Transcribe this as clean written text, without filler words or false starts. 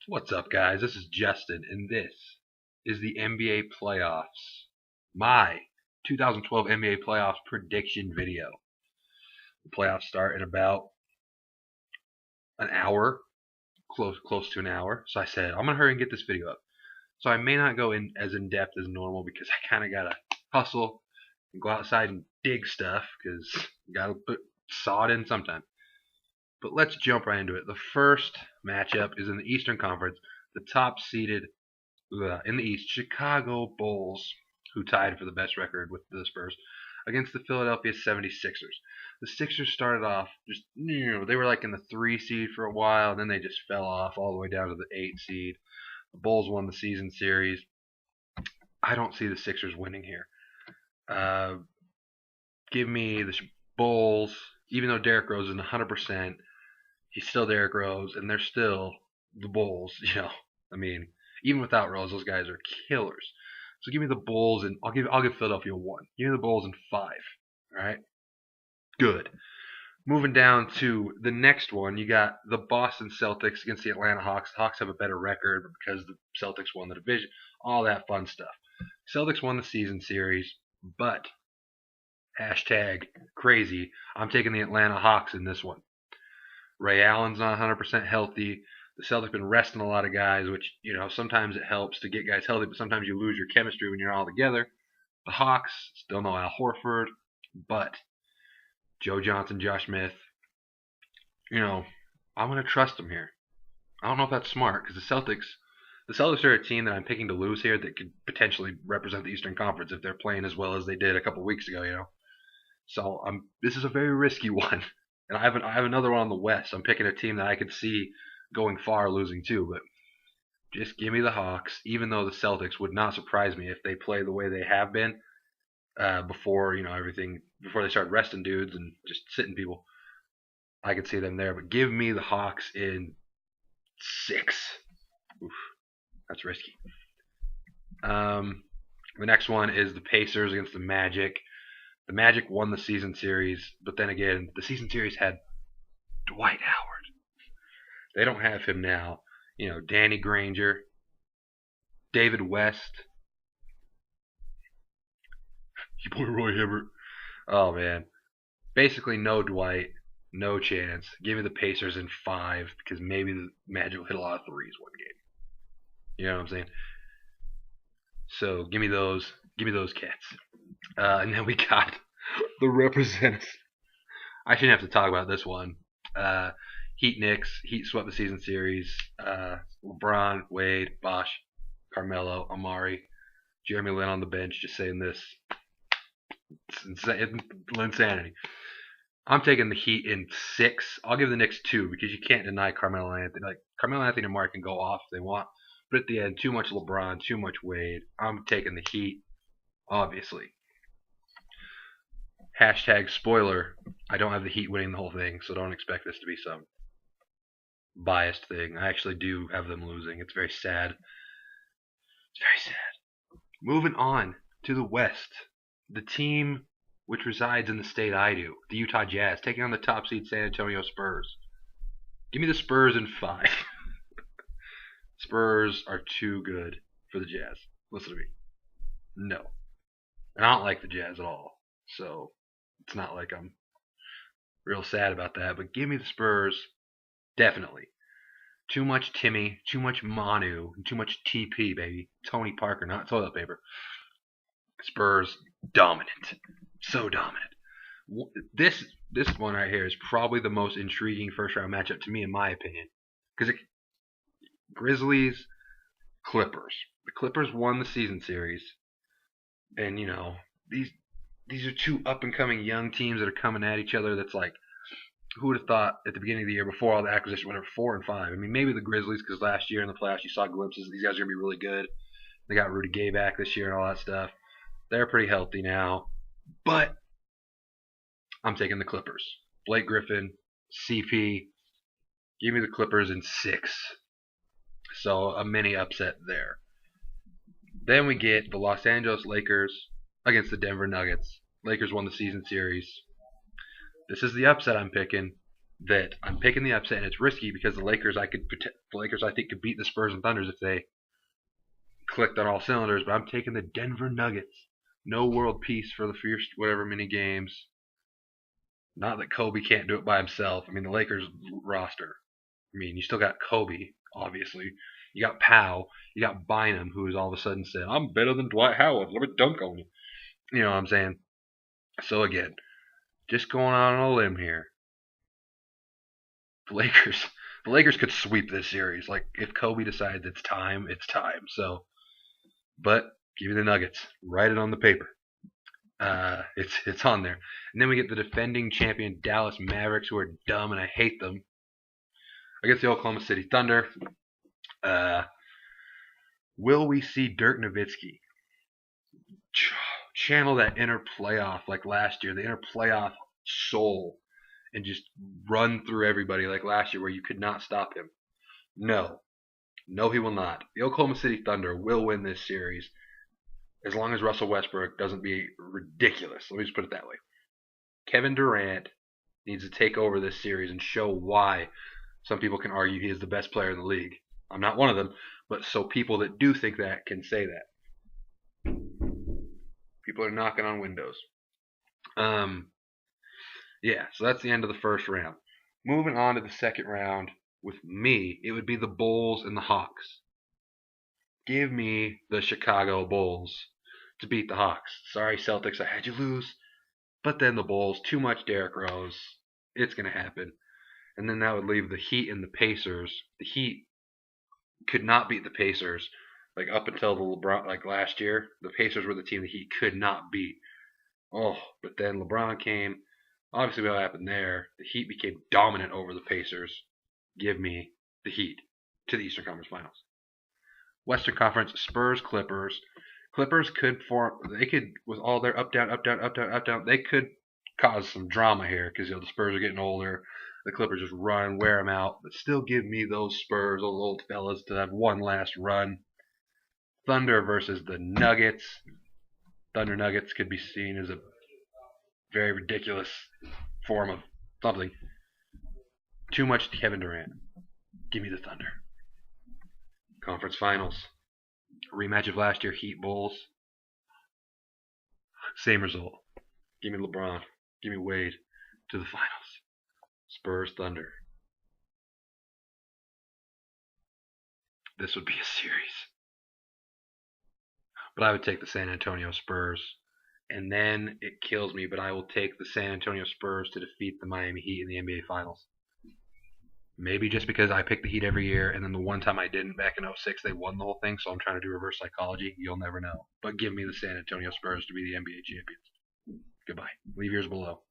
What's up, guys? This is Justin, and this is the NBA playoffs. My 2012 NBA playoffs prediction video. The playoffs start in about an hour, close to an hour. So I said I'm gonna hurry and get this video up. So I may not go in as in depth as normal because I kind of gotta hustle and go outside and dig stuff because you gotta put sod in sometime. But let's jump right into it. The first matchup is in the Eastern Conference. The top seeded in the East, Chicago Bulls, who tied for the best record with the Spurs, against the Philadelphia 76ers. The Sixers started off just, they were like in the 3 seed for a while, and then they just fell off all the way down to the 8 seed. The Bulls won the season series. I don't see the Sixers winning here. Give me the Bulls, even though Derrick Rose isn't 100%, he's still Derrick Rose, and they're still the Bulls, I mean, even without Rose, those guys are killers. So give me the Bulls, and I'll give Philadelphia 1. Give me the Bulls in 5. All right, good. Moving down to the next one, you got the Boston Celtics against the Atlanta Hawks. The Hawks have a better record because the Celtics won the division, all that fun stuff. Celtics won the season series, but hashtag crazy, I'm taking the Atlanta Hawks in this one. Ray Allen's not 100% healthy. The Celtics have been resting a lot of guys, which, sometimes it helps to get guys healthy, but sometimes you lose your chemistry when you're all together. The Hawks, still no Al Horford, but Joe Johnson, Josh Smith, I'm going to trust them here. I don't know if that's smart because the Celtics are a team that I'm picking to lose here that could potentially represent the Eastern Conference if they're playing as well as they did a couple weeks ago, So this is a very risky one. And I have another one on the West. I'm picking a team that I could see going far losing too, but just give me the Hawks, even though the Celtics would not surprise me if they play the way they have been before they start resting dudes and just sitting people. I could see them there, but give me the Hawks in 6. Oof, that's risky. The next one is the Pacers against the Magic. The Magic won the season series, but then again, the season series had Dwight Howard. They don't have him now. Danny Granger, David West, your boy Roy Hibbert. Oh, man. Basically, no Dwight, no chance. Give me the Pacers in 5 because maybe the Magic will hit a lot of threes one game. You know what I'm saying? So give me those cats. And then we got the representatives. I shouldn't have to talk about this one. Heat Knicks. Heat swept the season series. LeBron, Wade, Bosh, Carmelo, Amari, Jeremy Lin on the bench. Just saying this. It's insanity. I'm taking the Heat in 6. I'll give the Knicks 2 because you can't deny Carmelo Anthony. Like Carmelo Anthony and Amari can go off if they want, but at the end, too much LeBron, too much Wade. I'm taking the Heat, obviously. Hashtag spoiler, I don't have the Heat winning the whole thing, so don't expect this to be some biased thing. I actually do have them losing. It's very sad. It's very sad. Moving on to the West. The team which resides in the state I do, the Utah Jazz, taking on the top seed San Antonio Spurs. Give me the Spurs in 5. Spurs are too good for the Jazz. Listen to me. No. And I don't like the Jazz at all. So it's not like I'm real sad about that. But give me the Spurs, definitely. Too much Timmy, too much Manu, and too much TP, baby. Tony Parker, not toilet paper. Spurs, dominant. So dominant. This one right here is probably the most intriguing first round matchup to me, in my opinion. Because Grizzlies, Clippers. The Clippers won the season series. And, these are two up-and-coming young teams that are coming at each other. That's like, who would have thought at the beginning of the year, before all the acquisition, whatever, 4 and 5. I mean, maybe the Grizzlies, because last year in the playoffs you saw glimpses. These guys are going to be really good. They got Rudy Gay back this year and all that stuff. They're pretty healthy now. But I'm taking the Clippers. Blake Griffin, CP. Give me the Clippers in 6. So a mini upset there. Then we get the Los Angeles Lakers against the Denver Nuggets. Lakers won the season series. This is the upset I'm picking. that I'm picking the upset, and it's risky because the Lakers I think could beat the Spurs and Thunders if they clicked on all cylinders. But I'm taking the Denver Nuggets. No world peace for the first whatever many games. Not that Kobe can't do it by himself. I mean, the Lakers roster. I mean, you still got Kobe, obviously. You got Powell. You got Bynum, who is all of a sudden saying, "I'm better than Dwight Howard. Let me dunk on you." You know what I'm saying? So again, just going out on a limb here. The Lakers could sweep this series. Like if Kobe decides it's time, it's time. So, but give me the Nuggets. Write it on the paper. It's on there. And then we get the defending champion Dallas Mavericks, who are dumb and I hate them, against the Oklahoma City Thunder. Will we see Dirk Nowitzki channel that inner playoff like last year, the inner playoff soul, and just run through everybody like last year where you could not stop him? No, he will not. The Oklahoma City Thunder will win this series as long as Russell Westbrook doesn't be ridiculous. Let me just put it that way. Kevin Durant needs to take over this series and show why some people can argue he is the best player in the league. I'm not one of them, but so people that do think that can say that. People are knocking on windows. Yeah, so that's the end of the first round. Moving on to the second round, with me, it would be the Bulls and the Hawks. Give me the Chicago Bulls to beat the Hawks. Sorry, Celtics, I had you lose. But then the Bulls, too much Derrick Rose. It's going to happen. And then that would leave the Heat and the Pacers. The Heat could not beat the Pacers. Like up until the LeBron, like last year, the Pacers were the team the Heat could not beat. Oh, but then LeBron came. Obviously, what happened there, the Heat became dominant over the Pacers. Give me the Heat to the Eastern Conference Finals. Western Conference, Spurs, Clippers. Clippers could form. They could, with all their up down, they could cause some drama here because the Spurs are getting older. The Clippers just run, wear them out, but still give me those Spurs, those old fellas, to have one last run. Thunder versus the Nuggets. Thunder Nuggets could be seen as a very ridiculous form of something. Too much Kevin Durant. Give me the Thunder. Conference Finals. Rematch of last year, Heat Bulls. Same result. Give me LeBron. Give me Wade to the finals. Spurs Thunder. This would be a series. But I would take the San Antonio Spurs. And then it kills me, but I will take the San Antonio Spurs to defeat the Miami Heat in the NBA Finals. Maybe just because I pick the Heat every year, and then the one time I didn't back in 06, they won the whole thing, so I'm trying to do reverse psychology. You'll never know. But give me the San Antonio Spurs to be the NBA champions. Goodbye. Leave yours below.